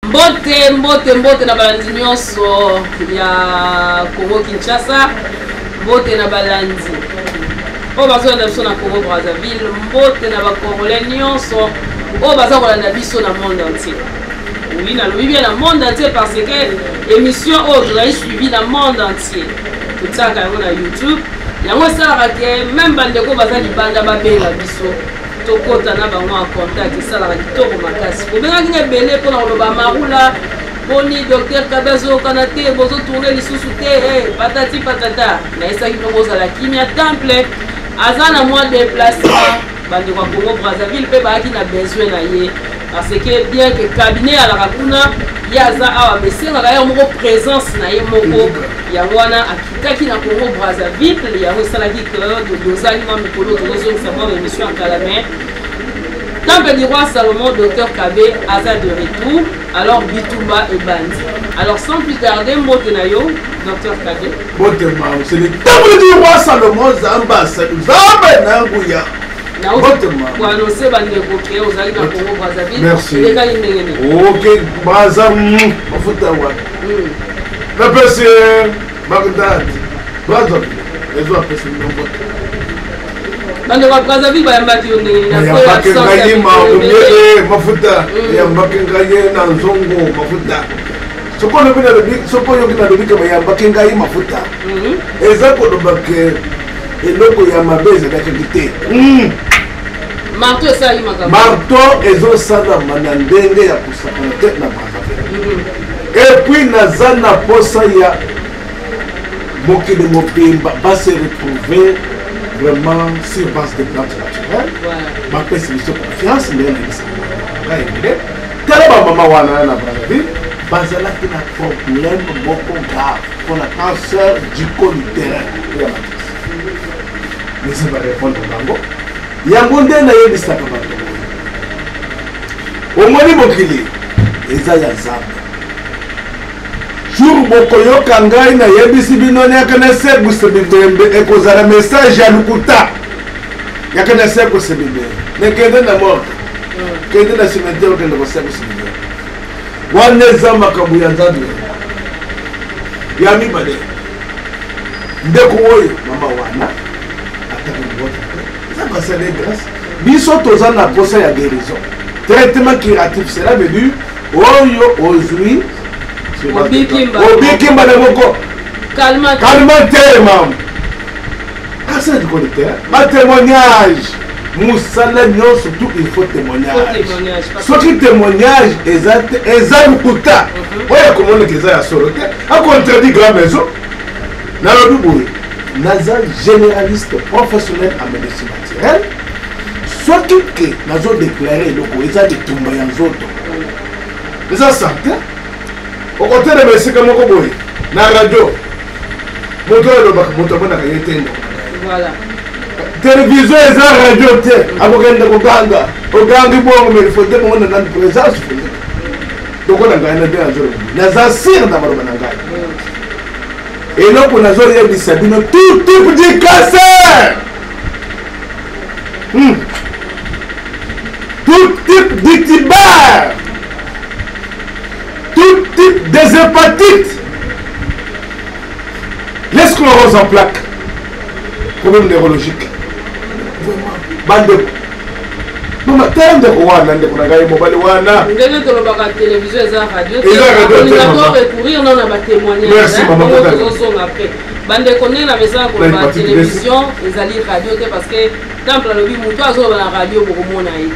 Mbote na balandi nyonso ya Congo Kinshasa, mbote na balandi o bazo na biso na Congo Brazzaville, mbote na ba Congolais nyonso o bazo kolanda biso na monde entier. Oui, na lobi bien na monde entier parce que émission autre est suivie dans le monde entier. Tout ça quand on a YouTube, yango sala ke même bandeko baza libanda babenga biso. Tokota na bango en contact sala kitoko makasi. Obenga kinga belé pour na loba marula. Boni docteur Kabazo Kanate bozo tourner lisusu te patati patata. Na esa kingo za la kimia temple azana moi déplacement bandeko Congo Brazzaville pe ba ki na besoin na ye. Parce que bien que cabinet à la Rakuna, il y a ça à baisser, on a une présence na yemoko, il y a wana akita qui na Congo Brazzaville, il y a aussi la vie que de dosage même pour l'autre raison c'est moi émission en Calamé. Temple du roi Salomon, docteur Kabé, Aza de retour, alors Bitumba et Bandi. Alors sans plus tarder, Motenayo, docteur Kabé. Motema, c'est le temple du roi Salomon, Zamba, Zamba Nanguya. Pour annoncer bandeko ke ozali na Congo Brazzaville. Merci. Ok, Braza mafuta wa. Na pese Bagdad. Brazzaville. Les autres pese n'importe. Bandeko Brazzaville ba yambaki yo ndenge na ko ya ngaye mafuta. Ya mbaki ngaye na nzongo mafuta. Soko no bina lobi, soko yo bina lobi kama ya mbaki ngaye mafuta. Eza ko do bake eloko ya mabeze da kite. Marteau ça y m'a marteau ezo sana manandenge ya kusapante na Brazzaville. Et puis nazana posa ya mokili mopimba va se retrouver vraiment sur base de plantes naturelles. Ma pèse confiance mais tellement ba mama wana na Brazzaville bazala qui na problème beaucoup grave pour la cancer du col utérin et la matrice. Mais ça va répondre bango. Yango nde na yebisaka bato omoni mokili eza ya nzambe jour bokoyoka ngai na yebisi bino nyaka na sebuse bibembe ekozala message ya lukuta yaka na sebuse bibembe nekende na morte kende na cimetière okende kosebuse bibembe wana eza makambo ya nzambe ya mibale ndeko oyo mama wana ataka ça c'est grâce. Biso toza na posa ya guérison. Traitement curatif, cela veut dire oyo ozui obikimba na moko. Calmate mam. Asa de connaître. Ma témoignage. Musala nyo surtout il faut témoignage. Soki témoignage exact lukuta. Oya komona keza ya sorote. A contredit grand maison. Na lobi naza généraliste professionnel en médecine naturelle. Soit que nazo déclaré loko eza bitumba ya nzoto. Eza santé. Au côté de mesika moko boye na radio. Moto lo bak moto bana ka yetendo. Voilà. Télévision eza radio te. Abokenda ko ganga. O gangi bo me faut te mo na présence. Donc on a gagné bien à zéro. Naza sir na baro na ngai. Et là, pour nous avons tout type de cancer. Tout type de tibère. Tout type des hépatites. Les scléroses en plaques. Problème neurologique. Bande. Non, mais terme de quoi on a des programmes mobile wana. Ndenge to lobaka télévision eza radio. On va recourir non na témoignage. Merci maman. Après. Bande connaît na message pour la télévision, ezali radio te parce que temple lobi muto azo na radio pour mona ite.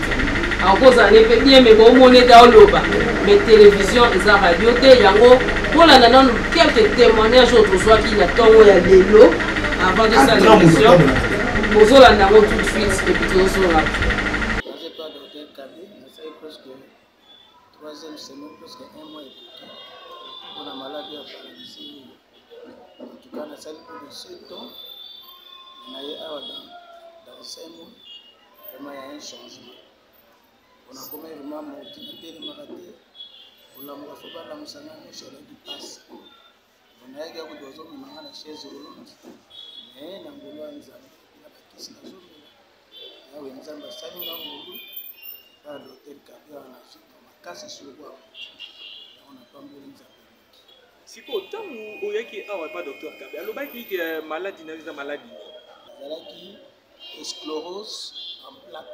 En cause ane pe bien mais bon mona ta loba. Mais télévision eza radio te yango pour la nanon quelques témoignages autres soit qui na tongo ya lelo avant de sa émission. Bozo la nango tout de suite et puis bozo la troisième semaine, presque un mois et tout. On a maladie à paralysie. En tout cas, on a sali plus de 7 ans. On a eu dans 5 mois. Vraiment, il y a un changement. On a commis vraiment mon ordinateur de marathé. On a fait la moussana, mais je l'ai dit passe. On a eu des oiseaux, mais on a une chaise roulante. Mais on a eu des oiseaux, on a eu des oiseaux. On a eu des oiseaux, on a eu l'hôtel Kabé, on a fait kasi sur le bois. Siko tangu oyaki awa pas docteur Kabe. Alobaki que maladie na maladie. Zalaki sclérose en plaque.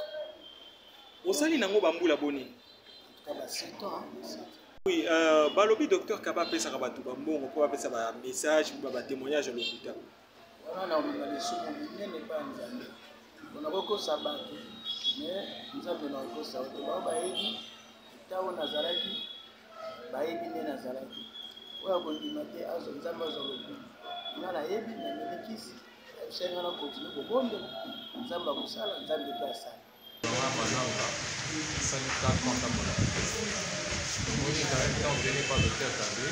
Osali nango bambula boni. En tout cas, 7 ans. Oui, balobi docteur Kaba pesa ka batu bambongo ko pesa ba message ba témoignage à l'hôpital. Wana na malisoko minene ba nzambe. On a beaucoup sabatu. Mais nzambe na ko sa to ba yebi tawo nazaraki ba yebi ne nazaraki. Oya ko ndimate azo nzambe azo lobi. Na yebi na melikisi. Senga na continue ko bonde. Nzambe kusala nzambe pesa. Salika kwanda mola. Moni kare quand on venait pas docteur Kabe,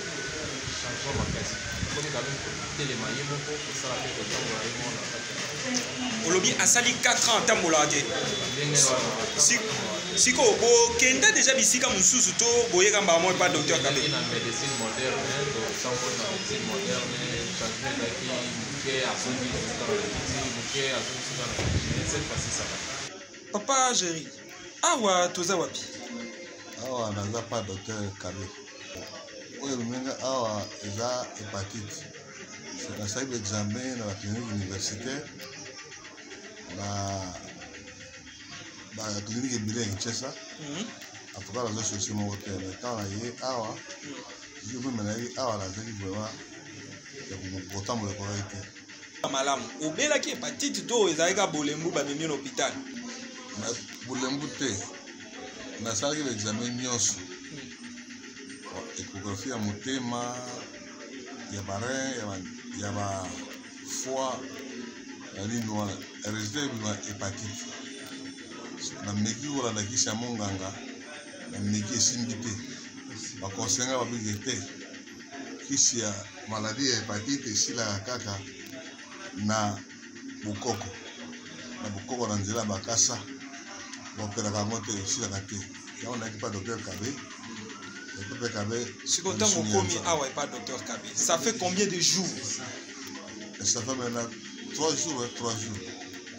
changement makasi. Moni kare telema yemoko kusala ke docteur mola yemona. Olobi asali 4 ans tambola ke. Siko bo kenda déjà bisika mususu to boyeka mbamo pas docteur Kabe. Na médecine moderne, donc sans la médecine moderne, changement d'aki, muke asongi dans la médecine, muke asongi dans la médecine, cette fois-ci ça va. Papa Jerry, awa toza wapi? Awa naza pas docteur Kabe. Oyo lumenga awa eza hépatite. C'est un salle d'examen dans la clinique universitaire. La clinique bilingue Kinshasa. En tout cas, la zone sociale mon hôtel. Mais quand on y est awa, je veux mener awa la zone vraiment. Il autant de correcte. Malamu, obela ki hépatite to ezalika bolembu ba mimi l'hôpital. Na bolembu te. Nasalaki l'examen nyonso. Échographie ya motema, ya barein, ya ba foie, ya nini wana. Résultat ebima hépatite. Na meki kolandakisa monganga, na meki esimbi te. Bakonsenga babiki te. Kisi ya maladie ya hépatite esilaka kaka na bokoko. Na bokoko na nzela bakasa. Opéraka yango te esilaka te. Yango nayaki pa docteur Kabe. Docteur Kabe. Siko tango komi awa pas docteur Kabe. Ça fait combien de jours? Ça fait maintenant 3 jours, 3 jours.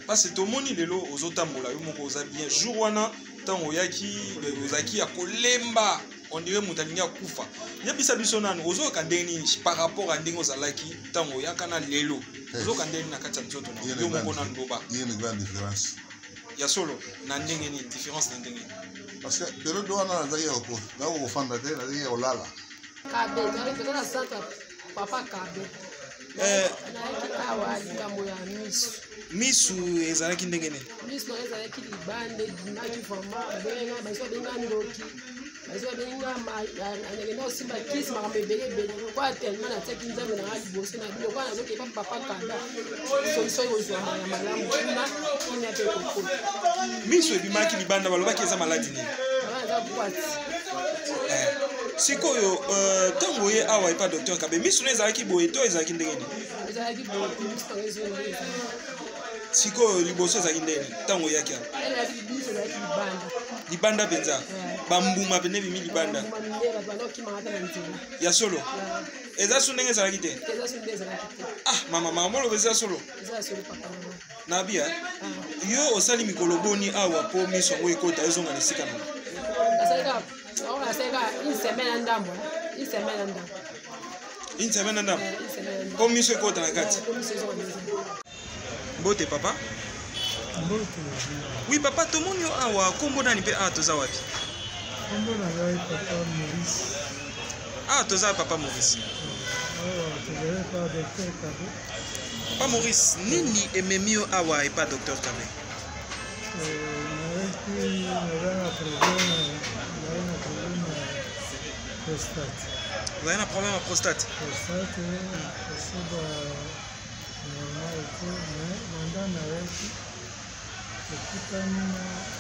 Parce que tout le monde est là aux otambola, yo moko oza bien. Jour wana tango yaki ozaki ya kolemba, on dirait mutalinga kufa. Ya bisa biso nanu ozo kandeni par rapport à ndenge ozalaki tango yakana lelo. Ozo kandeni na kati ya nzoto na yo moko na ndoba. Il y a une grande différence. Ya solo na ndenge ni différence na ndenge. Parce que période wana nazaki ko na ko fanda te nazaki ya olala. Kabe, ndio na santa papa Kabe. Na awa likambo ya misu. Misu ezalaki ndenge ne? Misu ezalaki libande dinaki fama benga baso benga ndoki. Baso benga anengena osimba kisi makambebele bele kwa tellement na teki nzambe na hali bosi na bilo kwa nazoke papa Kabe. Solution yozwa ya malamu kuna ina pe kokolo. Misu ebimaki libanda balobaki eza maladi nini? Eza kwati. Sikoyo tango ye awa pas docteur Kabe misu na ezalaki boye to ezalaki ndenge ni? Ezalaki boye misu ezalaki. Sikoyo liboso ezalaki ndenge tango yaki awa? Ezalaki misu ezalaki libanda. Libanda penza? Bambuma pene bimi libanda? Ya solo? Eza su ndenge ezalaki te? Eza su ndenge ezalaki te. Ah mama molo eza solo? Eza solo papa mama. Na bia? Yo osali mikolo boni awa po misu yango ekota ezonga na esika nango? On a fait une semaine en dame. Une semaine en dame. Une semaine en dame? Comme miso ekota na kati? Mbote papa? Mbote. Oui papa, tout le monde awa kombo nani pe a toza wapi? Kombo na ngai papa Maurice. Ah toza papa Maurice. Toza pas docteur Kabe. Papa Maurice, nini ememio awa et pas docteur Kabe? Vous avez un problème à prostate? Prostate, c'est normal, mais dans la vie, c'est tout un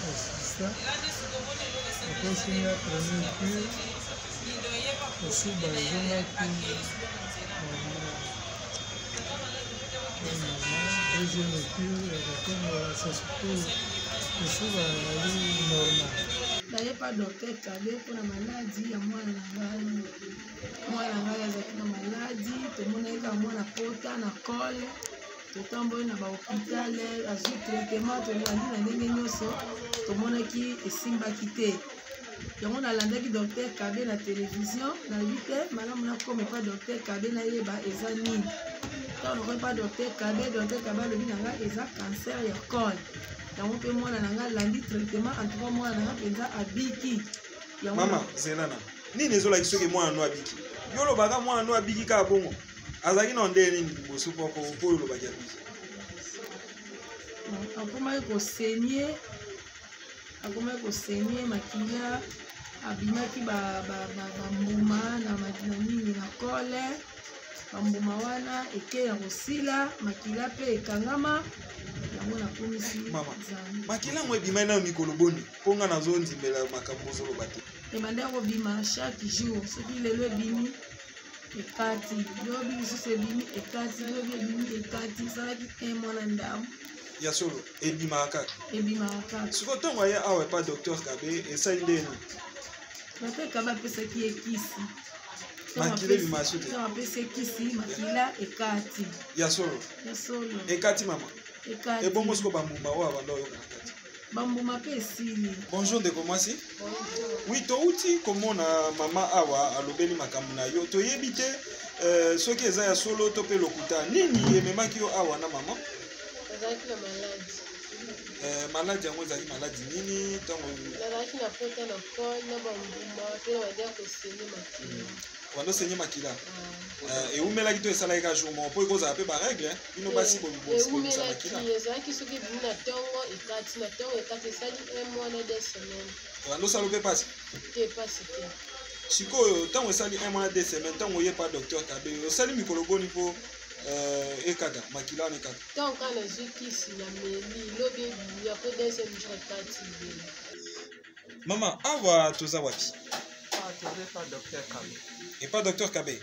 assistant. Après, c'est la première cure, aussi, ils ont la cure. Deuxième cure, c'est surtout normal. D'ailleurs, pas docteur Kabe pour la maladie, à moi la ngai azaki na maladie, tomonaka mwana pota na col, totamboyi na bahôpital azwi traitement tolandi na ndenge nyonso tomonaki esimbaki te. yango nalandaki docteur Kabe na télévision nalobi te malamu nakoma epa docteur Kabe nayeba eza nini ntango nakomi epa docteur Kabe alobi na nga eza cancer ya col yango mpe mwana na nga alandi traitement antuka mwana na nga mpenza abiki. Mama zelana nini ezolakisa soki mwana no abiki yo olobaka mwana no abiki kaka bongo azalaki na ndenge nini liboso po oyo olobaki abiki akomaki kosenye makila abimaki bambuma na nini na kole bambuma wana eke ya kosila makila mpe ekangama yango nakomisi makila ngo ebimai nayo mikolo boni mpo nga nazondimela makambo ozoloba te ebandaki kobima chaque jour soki lelo ebimi ekati lobi lisusu ebimi ekati lobi ebimi ekati esalaki 1 mois na ndambo ya solo ebimaka kaka siko ntongo aya awa epa docteur Kabe esali ndeni docteur Kabe apesaki ye kisi makila ebima so te apesi kisi makila ekati ya solo ekati mama ebongo siko bambuma oyo abanda oyoka na kati bambuma mpe esili. Bonjour ndeko mwasi. Oui, touti komona mama awa alobeli makambo na yo toyebi te soki eza ya solo to mpe lokuta nini ememaki yo awa na mama azalaki na maladi maladi yango ezalaki maladi nini ntango nazalaki na pota na col na bambuma mpe na badia kosenye makila wandosenye makila eumelaki to esalaki ka jour moko mpo ekozala mpe baregle bino basi bomisa makila ezalaki soki ebimi na ntongo ekati esali 1 mois na 2 semaines wandosala mpe pasi te pasi te sikoyo ntango esali 1 mois na 2 semaines ntango oye pa docteur Kabe osali mikolo boni mpo ekaka makila wana ekaka ntango kaka nazwi kisi na meli lobi ebimi apres 2 semaines ekati ibeli. Mama awa toza wapi epa docteur Kabe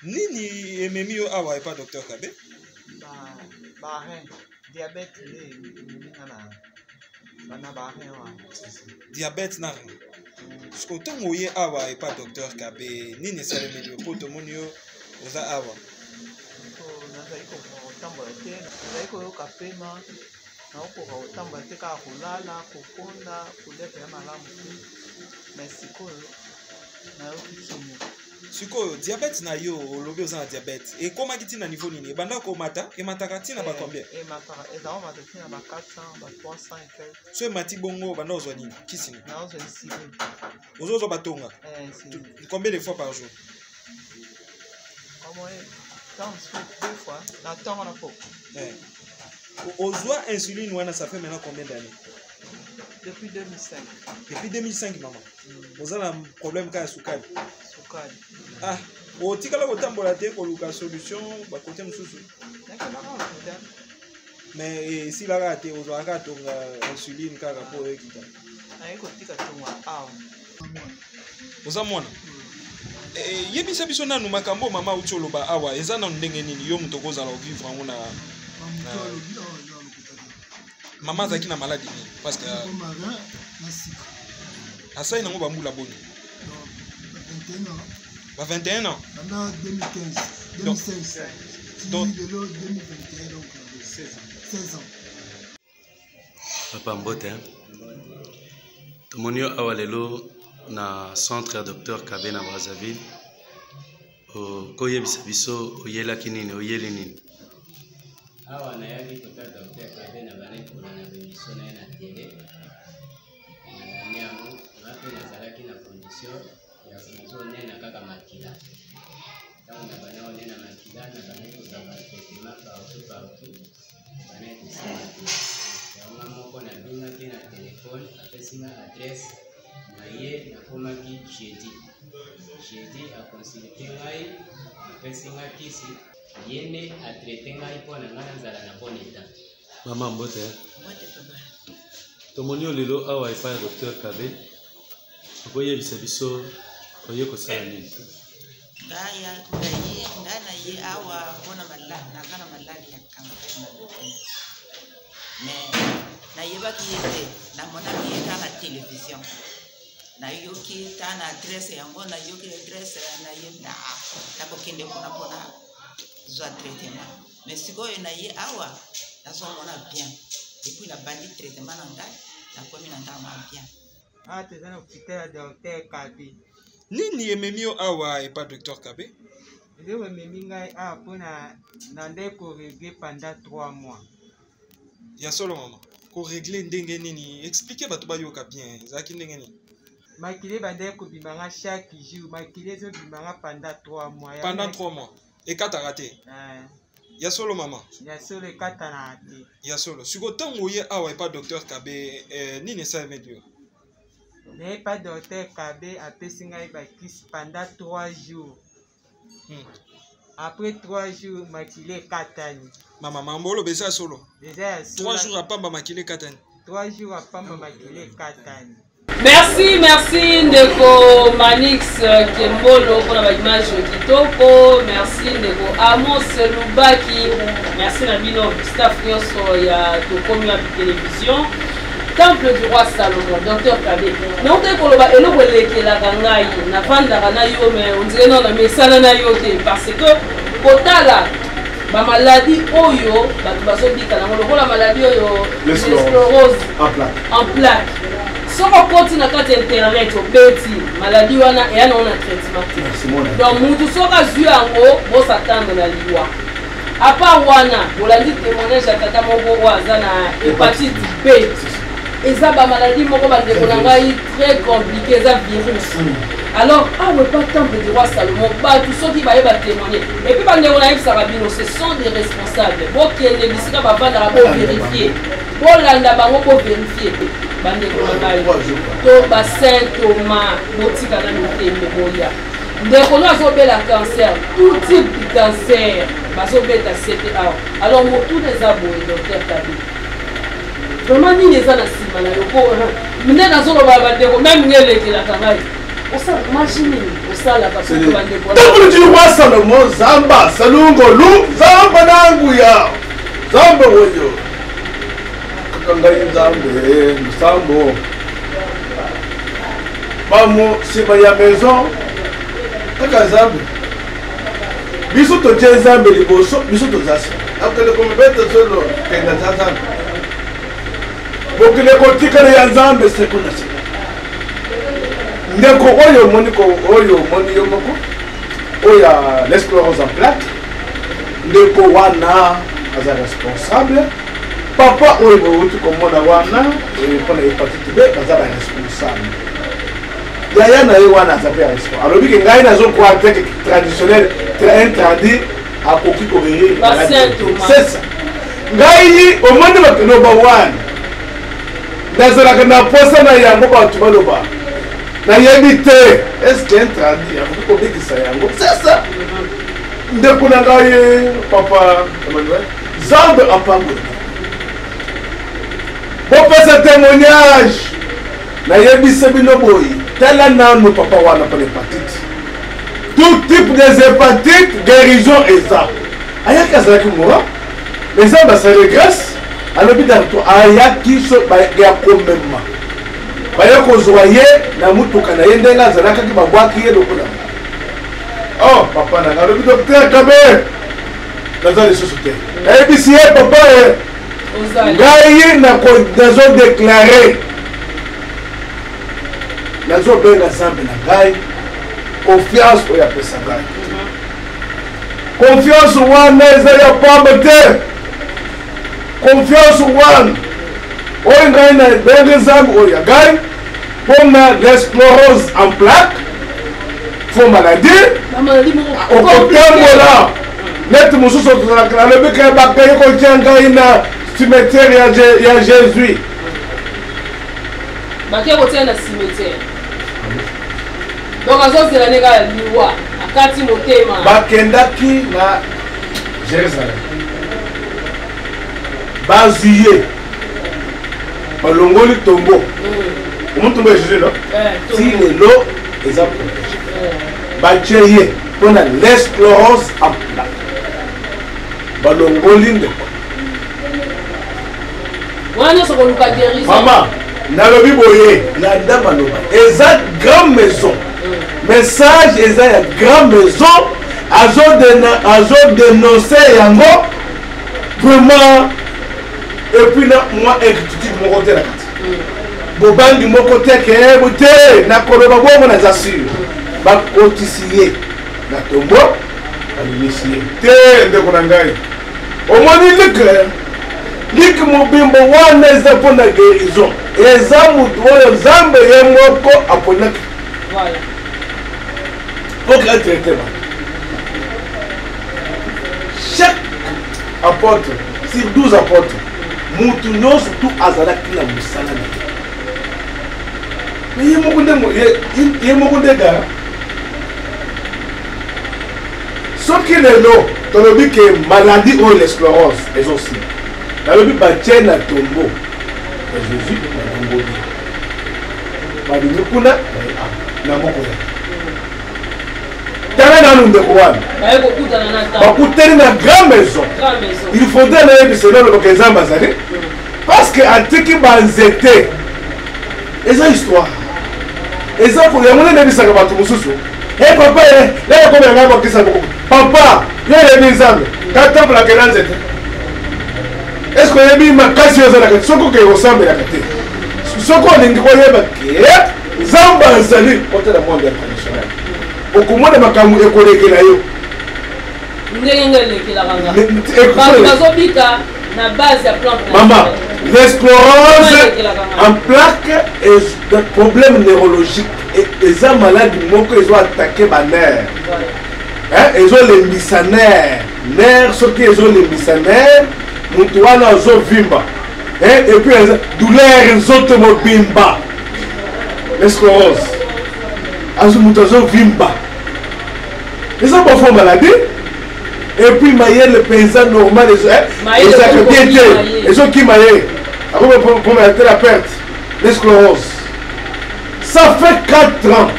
nini ememi yo awa epa docteur Kabe diabète na rein siko ntango oye awa epa docteur Kabe nini esalemeli yo mpo tomoni yo oza awa nazali kotambola te nazali koyoka pema naokoka kotambola te kaka kolala kokonda kolia pena malamu te me sikoyo nayoki kimia sikoyo diabète na yo olobi oza na diabète ekomaki ntina niveau nini ebanda komata emataka ntina bacombien ezalomata ntina ba 400 ba 300 et so emati bongo banda ozwa nini kisi nini naozwa insuline ozozwa batonga combien de fois par jour deux fois na ntongo na poko ozwa insuline wana ça fait maintenant combien d'années depuis 2005 depuis 2005 mama oza na problème kaka ya sukali otikala kotambola te koluka solution bakote mosusu mais esilaka te ozwaka tonga insuline kaka mpo oyekita oza mwana yebisa biso nanu makambo mama uti oloba awa eza nanu ndenge nini yo moto okozala ovivre yango na mama azalaki na maladi nini parce que asali nango bambula boni ba 21 ans donc 16 ans papa mbote tomoni yo awa lelo na centre ya docteur Kabe na Brazzaville koyebisa biso oyelaki nini oyeli nini awa nayaki kota docteur Kabe na banekona na bémission na ye na télé nalani yango ngape nazalaki na condition ya nazonena kaka makila ntango na bana onena makila na banekozala traitement partout banekosala te yango moko nabingaki na telefone apesinga adresse na ye nakomaki jeudi akonsulte ngai apesi nga kisi ye nde atraite ngai mpo na ngai nazala na bon état mama mbote tomoni yo lelo awa epai ya docteur Kabe okoyebisa biso oye kosala nini ngai na ye awa mpona naza na maladi ya cancer mais nayebaki ye te namonaki ye ta na télévision nayoki ta na adresse yango nayoki adresse na ye nakokende kuna mpona zwa traitement mais sikoyo na ye awa nazomona bien epuis nabandi traitement na ngai nakomi na ndama bien Ah, tu es un hôpital de Docteur Kabe. Nini ememio awa et pas Docteur Kabe? Je vais me pour régler pendant 3 mois. Ya solo maman. Ko régler ndenge nini? Expliquez bato ba yoka bien. Zaki ndenge nini? Makile bande ko bimanga chaque jour. Makile zo bimanga pendant 3 mois. Pendant 3 mois. Et quand t'as raté? Ya solo maman. Ya solo et quand t'as raté. Ya solo. Suko tango ye awa et pas Docteur Kabe nini ça medio? Mais pas Docteur Kabe a pesi ngai ba kiss pendant 3 jours. Après 3 jours, Makile Katani. Maman Mambolo beza solo. 3 jours à Pamba Makile Katani. 3 jours à Pamba Makile Katani. Merci Ndeko Manix Kembolo pour la image kitoko. Merci Ndeko Amos Lubaki. Merci Nabino staff nyonso ya tokomi ya télévision. Temple du roi Salomon, Docteur Kabe. Non te koloba eloko elekelaka ngai na vandaka na yo mais on dirait non na mesana na yo te parce que kotala ba maladie oyo bato bazobika nango lokola maladie oyo sclérose en plaque. Soko koti na kati internet obeti maladie wana eyana ona traitement. Donc mutu soka zwi yango bosatande na liwa. À part wana bolandi témoignage ya tata moko aza na hépatite B. Et ça, la maladie, très compliquée, ça virus. Alors, pas temple du roi Salomon, tout ceux qui vont témoigner. Et puis, ce sont des responsables. Bon, qui est vérifier. Bon, là, pour vérifier. Saint Thomas, Botika, la cancer, tout type de cancer, alors, tous les abonnés, docteur Kabe. Vraiment, ni les ana sima na yoko. Mine na zolo ba bandeko même ngele ki la kangai. Osa machine osala parce que bandeko. Temple du roi Salomon Zamba Salungo Lu Zamba nangu ya. Zamba woyo. Kangai Zambe Sambo. Mamu sima ya maison. Kaka Zambe. Biso to Zambe liboso, biso to zasa. Akele kombeta solo kenda zasa. Bokile kotikala ya Nzambe sekuna seka. Ndeko oyo moni yo moko. Oya l'esclérose en plaque. Ndeko wana aza responsable. Papa oyo bouti komona wana pour la hépatite B aza responsable. Yaya na ye wana aza pe responsable. Alors bike ngai nazo kwa avec traditionnel très interdit à koki ko guérir. C'est ça. Ngai au monde bakeno ba wana. Nazalaka na posa na yango bato baloba nayebi te eske intradi yakoki kobikisa yango sasa ndeko na ngai papa Emmanuel Zambe apango bopesa témoignage nayebisa bino boyi tala nano papa wana pa l'hépatite tout type des hépatites guérison eza ayaki azalaki moura mais Zambe asali grâce alobi dato ayaki so ya komema baya kozwa ye na mutuka na ye ndenge azalakaki babwaki ye lokola oh papa nanga alobi Docteur Kabe naza lisusu te nayebisi ye papa ngai nazodeklare nazobenga Zambe na ngai confiance oyo apesa ngai confiance wana eza ya pamba te confiance one oyo ngai na benge Zambe oyo ya ngai mpona l'esclérose en plaque fo maladie okotambola neti mosusu otozalaka nalobika bakaye kotia ngai na cimetière ya Jésus bake kotia na cimetière donc azozela ndenge ya liwa akati motema bakendaki na Jérusalem bazuye balongoli tombo omutumba ya Jésus ti lelo eza protege batie ye mpona l'esclérose en plaque balongoli ndeko wana nyonso koluka guérison mama nalobi boye landa maloba eza grand maison message eza ya grand maison azodénonce yango vraiment et puis là moi exécutif mon côté la carte bobangi moko te ke bote na koloba bongo na zasir bakotisiye na tombo balilisiye te ndeko na ngai omoni like mobimbo wana eza mpona guérison eza mutu oyo nzambe ye moko aponaki pour traiter ba chaque apôtre sur 12 apôtres mutu nyonso tu azalaki na mosala na ye moko nde gara soki lelo tolobi ke maladie oyo l'esclerose ezosi nalobi batie na tombo ya jésus banangoli babimi kuna na moko ya tala nanu ndeko wana bakutani na grand maison il faudrait nayebisa lolobaka nzambe azali parce que atiki banzete eza histoire eza yango nde nayebisaka bato mosusu e papa lelo komela ngai bakisa boko papa yo yebi nzambe katambolaka na nzete est ce que oyebi makasi oyo ezalaka soki okei kosambelaka te soki olingi koyeba ke nzambe azali otala monde international okomona makambo ekolekela yo ndenge elekelaka nga bazobika na base ya plan mama l'esclerose en plaque est un problème neurologique eza maladi moko ezo attaqué banere ezolembisa nere soki ezolembisa nere mutu wana azovimba epuis douleur nzoto mobimba l'esclerose mutu azovimba eza bafo maladie epuis mayele mpenza normal ezaka bien te ezokima ye akopomeate la perte l'esclerose ça fait 4 ans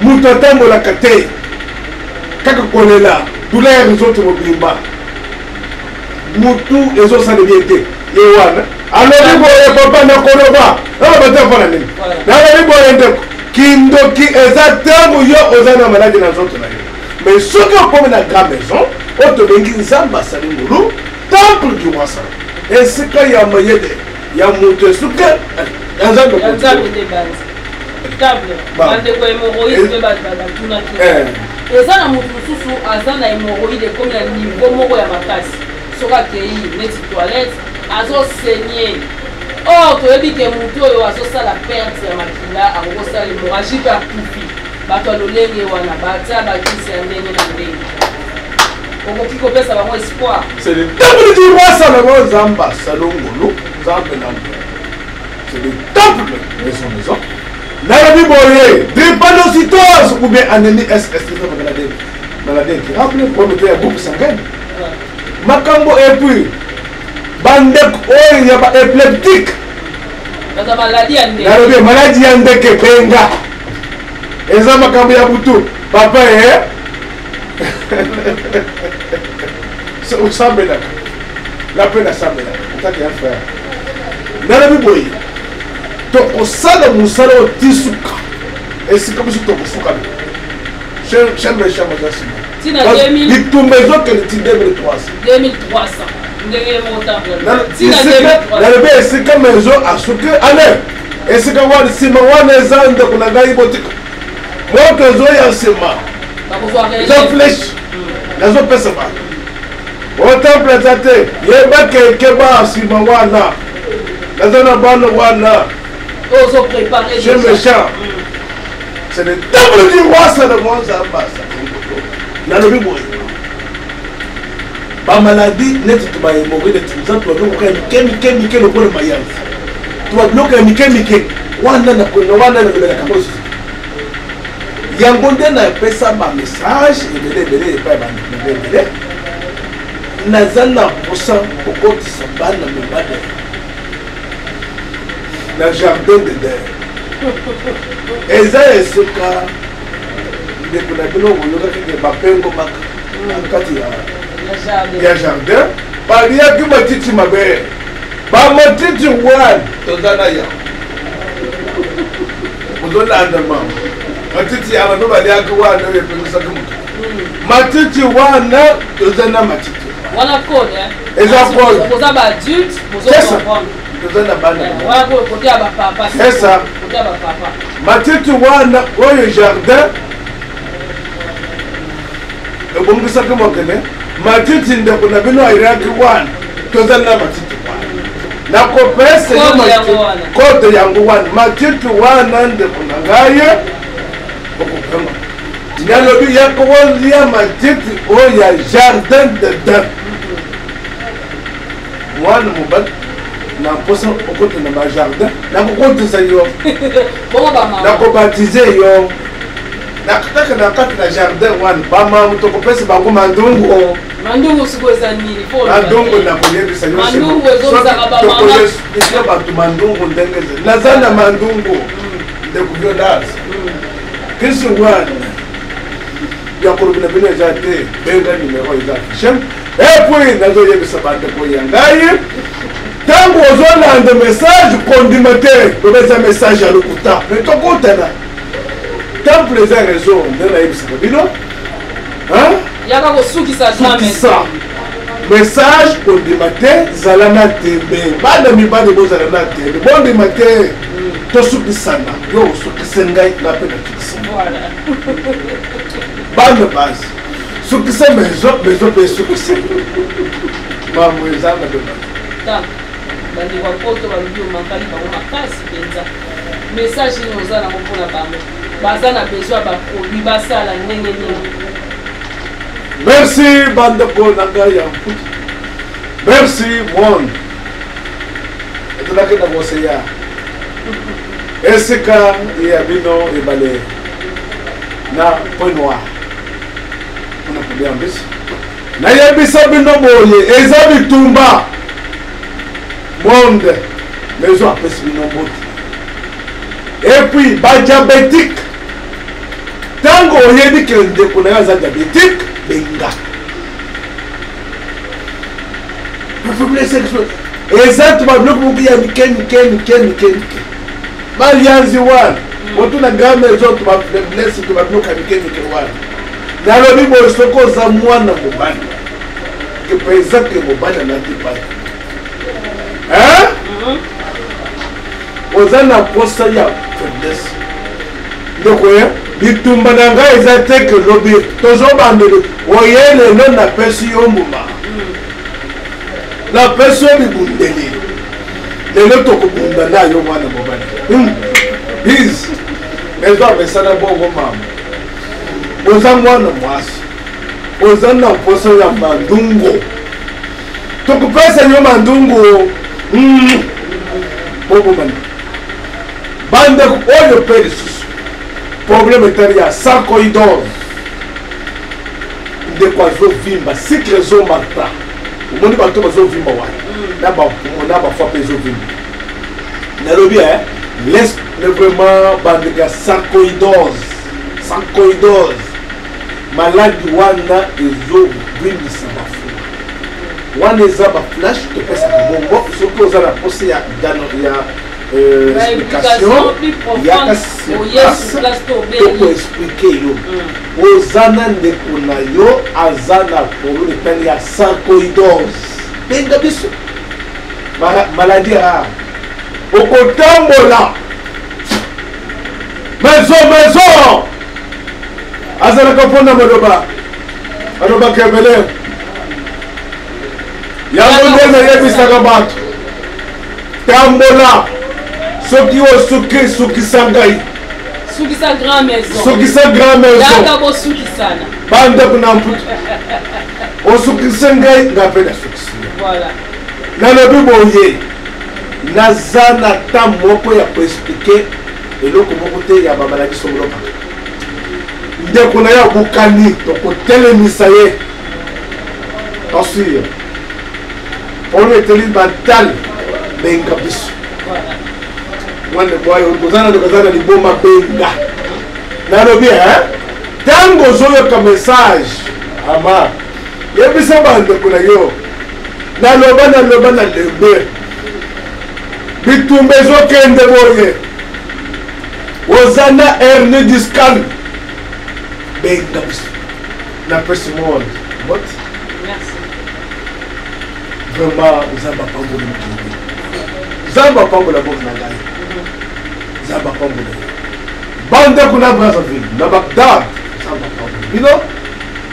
mutu atambolaka te kaka kolela douleur nzoto mobimba mutu ezosala bien te ye wana alobi boye papa nakoloba alobate mpona nini nalobi boye ndeko kindoki eza ntango yo oza na maladi na nzoto na yo mais soki okomi na grand maison oyo tobengi nzambe asali ngulu temple du roi sala esika ya mayele ya mutu esuka ya nzambe bandeko hémoroïde mpe batunaki eza na motu mosusu aza na hémoroïde ekomi na niveau moko ya makasi soki akei neti toilette azosenye or toyebi ke motu oyo azosala perte ya makila akokosala hémorragie mpe akufi bato ya lolenge wana batia bakisi ya ndenge na ndenge okoki kopesa bango espoir c'est le temple du roi Salomon nzambe asala ngulu nzambe na mbe c'est le temple de son maison nalobi boye drépanocytose ou bien anémie maladie incurable pomete ya groupe sanguine makambo epuis bandeko oyo ya baépileptique nalobi maladi ya ndeke penga eza makambo ya butu papa osambelaka la mpe nasambelaka otaki ya frère nalobi boye tokosala mosala oyo tisuka esika biso tokofukana chambre chambre za nsima bitumba ezokende ti 2300 nalobi esika mezo asuki ale esika wana nsima wana eza ndeko na ngai botika moto ezoya nsima eza flèche nazopesa bato otemple eza te yeba keke ba nsima wana naza na bana wana je me chante c'est le temple du roi Salomon nzambasa nalobi boye bamaladi neti tubahémoride tuza tubabiloko ya mike lokola mayanzi tubabiloko ya mike wana wana nalobelaka mosusu yango nde napesa bamessage ebele epai ebele naza na posa kokotisa bana mibale na jardin de der eza esika ndeko na bino oyokaki bapengo maka na kati ya jardin baliaki matiti mabe bamatiti wana toza na yango ozolanda mama matiti yana no baliaki wana oyo epengisaki moto matiti wana toza na matiti wana code eza code oza baadulte toza na bana côté ya bapapa c'est ça côté ya bapapa matiti wana oyo jardin ebongisaki mokene matiti ndeko na bino ayiraki wana toza na matiti wana nakopesa kote yango wana matiti wana ndeko na ngaye okopema nalobi yakowolia matiti oyo ya jardin de dan mwana mobali namposa okota na bajardin nakokotisa yo nakobatize yo nakataka na kati na jardin wana bamamu tokopesa bango mandungu mandungu nakoyebisa yotokoyesio bato mandungu ndenge naza na mandungu ndekuviolase kisi wana yakolobina bino eza te benga numero eza fichem epui nazoyebisa bandeko ya ngai ntango ozolanda message kondima te tobeza message ya lokuta me tokutana temple eza réseau nde nayebisaka bino yaka kosukisa message kondima te zala na tembe bana mibali bozala na tembe bondima te tosukisana yo osukise ngai nape natukisana bana basi sukise mezo mpe esukise mambo eza na bema bandeko poto balobi omankali bango makasi mpenza message nini oza nango mpona bango baza na besoin ya baproduit basala ndenge nini merci bandeko na ngai ya mputi merci monde ezalaki na koseya esika ya bino ebale na point noir mpona kolia mbisi nayebisa bino boye eza bitumba monde maison apesi bino mbote epuis badiabétique ntango oyebi ke ndeko na yo aza diabétique benga eza to babiloko moko ya mike balianzi wana otuna grand maison to bafaiblesse to babiloko ya mike wana nalobi boye soki oza mwana mobali ke penza ke mobali anati pai oza na posa ya faiblesse ndeko ye bitumba na ngai eza te ke lobi tozobandeli oye lelo napesi yo mbuma napesi yo bibundeli lelo tokobunda na yo mwana mobali bis ezo apesana bongo mama oza mwana mwasi oza na posa ya mandungu tokopesa yo mandungu bobomani bandeko oyo mpe lisusu problème etali ya sarcoidose ndeko azovimba sikre ezomata omoni bato bazovimba wana na bafwa mpe ezovimba nalobi le vraiment bandeko ya sarcoidose maladi wana ezovimbisa bafua wana eza baflash topesaka bongo soki oza na pose ya explication yaka surplace tokoexplike yo oza na ndeko na yo aza na problème etali ya sarcoidose benga biso maladi rare okotambola maison azalaka mpona maloba alobaka ebele yango nde nayebisaka bato tambola soki osuki sukisa ngai sukisa grand maison bandeko na mputu osukise ngai nga mpe nasukisi nalobi boye naza na ta moko ya koexplike eloko moko te ya babalaki songolopaka ndeko na yo bukani tokotelemisa ye tasir ono eteli badale benga biso mwana mwayo kozana na liboma benga nalobi ntango ozoyoka message ama yebisa bandeko na yo naloba na lebe bitumba ezokende boye oza na hernie discale benga biso napesi monde moti vraiment oza bapamboli mokili Zamba pambola boka na ngai. Zamba pambola. Bande kuna Brazzaville, na Bagdad. Zamba pambola. Bino,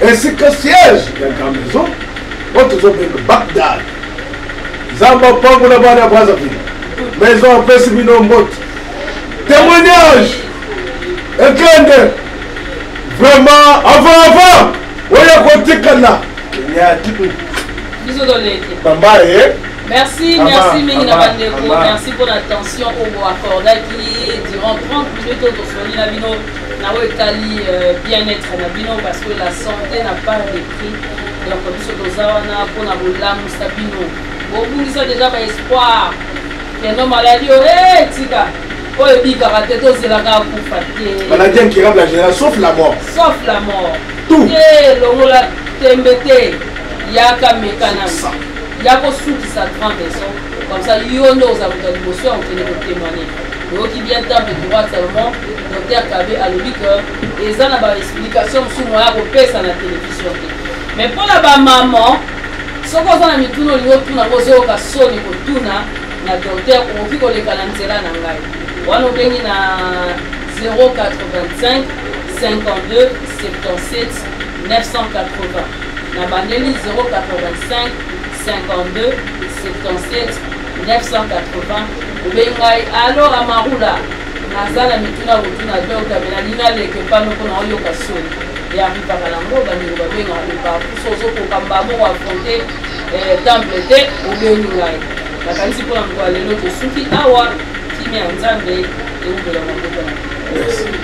ainsi que siège de la grande maison, autre chose de Bagdad. Zamba pambola bana Brazzaville. Maison en place bino mbot. Témoignage. Ekende. Vraiment, avant. Oya kotikana. Merci Mingi Bandeko, merci pour l'attention au mot accordé qui durant 30 minutes au soigner la bino, bien-être na bino parce que la santé n'a pas de prix. Donc comme ça dozawana pour na bolamu sabino. Beaucoup ça déjà par espoir. Les non maladie tika. Oh et puis karaté to zelaka kufa te. Maladie incurable en général sauf la mort. Sauf la mort. Tout. Et longola tembete yaka mekana. Yako souki sa grande maison. Comme ça yono aux avocats d'émotion on tenait de témoigner. Donc qui vient temps de droit seulement docteur Kabé a le dit que et ça n'a pas explication sur moi à repérer la télévision. Mais pour la maman, ce qu'on a mis tout le monde tout na posé au casson et tout na docteur on vit qu'on les calantera na ngai. On a gagné na 085 52 77 980. Na bandeli 085 52 77 980. Obengai alors Amarula nazala mituna rutuna docteur Benalina leke pano pour na yoka soni. Et arrive à l'angle, il va bien arriver par tout ce qu'on va affronter temple au Bénouaï. La qualité pour l'envoyer l'autre souki, awa, qui met en zambe et où de la montagne.